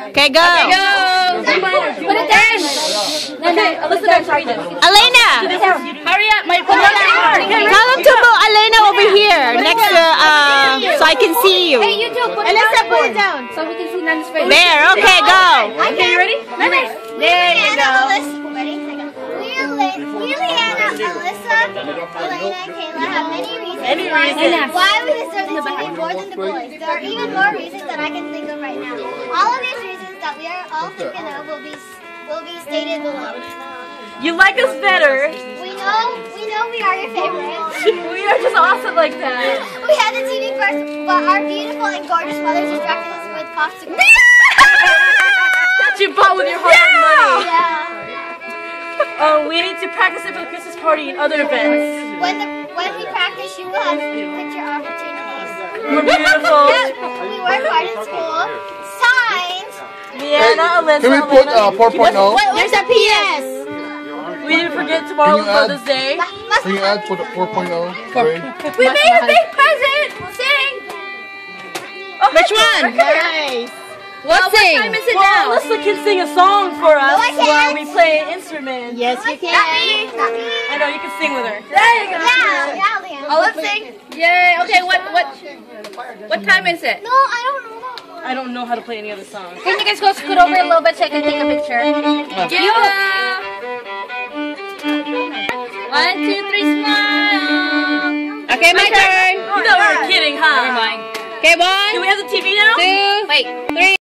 Okay, go. Put it down. Elena. Hurry up, my phone. Tell them to move Elena over here next to so I can see you. Hey, you too. Put it down. So we can see Nana's face. There. Okay, go. Okay, you ready? There you go. Leanna, Alyssa, Elena, and Kayla have many reasons why we deserve the TV more than the boys. There are even more reasons that I can think of right now. All of these reasons that we are all thinking of will be stated below. You like us better. We know we are your favorites. We are just awesome like that. We had the TV first, but our beautiful and gorgeous mothers distracted us with popsicles. That you bought with your hard-earned money. Yeah. We need to practice it for the Christmas party and other events. When we practice, you will have picture opportunities. We're beautiful. We work hard in school. Signed. Leanna, Alyssa, Can we put 4.0? There's a PS. We didn't forget tomorrow Mother's Day. Can you add for the 4.0 grade? We made a big present. Sing. Oh, Which one? Nice. What sing? What time is it now? Alyssa can sing a song for us while we play an instrument. Yes, you can. Not me. I know, you can sing with her. There you go. Yeah, Leanna. Oh, let's sing. Yay. Okay, what time is it? No, I don't know that one. I don't know how to play any other song. Can you guys go scoot over a little bit so I can take a picture? Yeah. 1, 2, 3, smile. Okay, my turn. You thought we were kidding, huh? Never mind. Okay, 1, Do we have the TV now? 2, Wait. 3.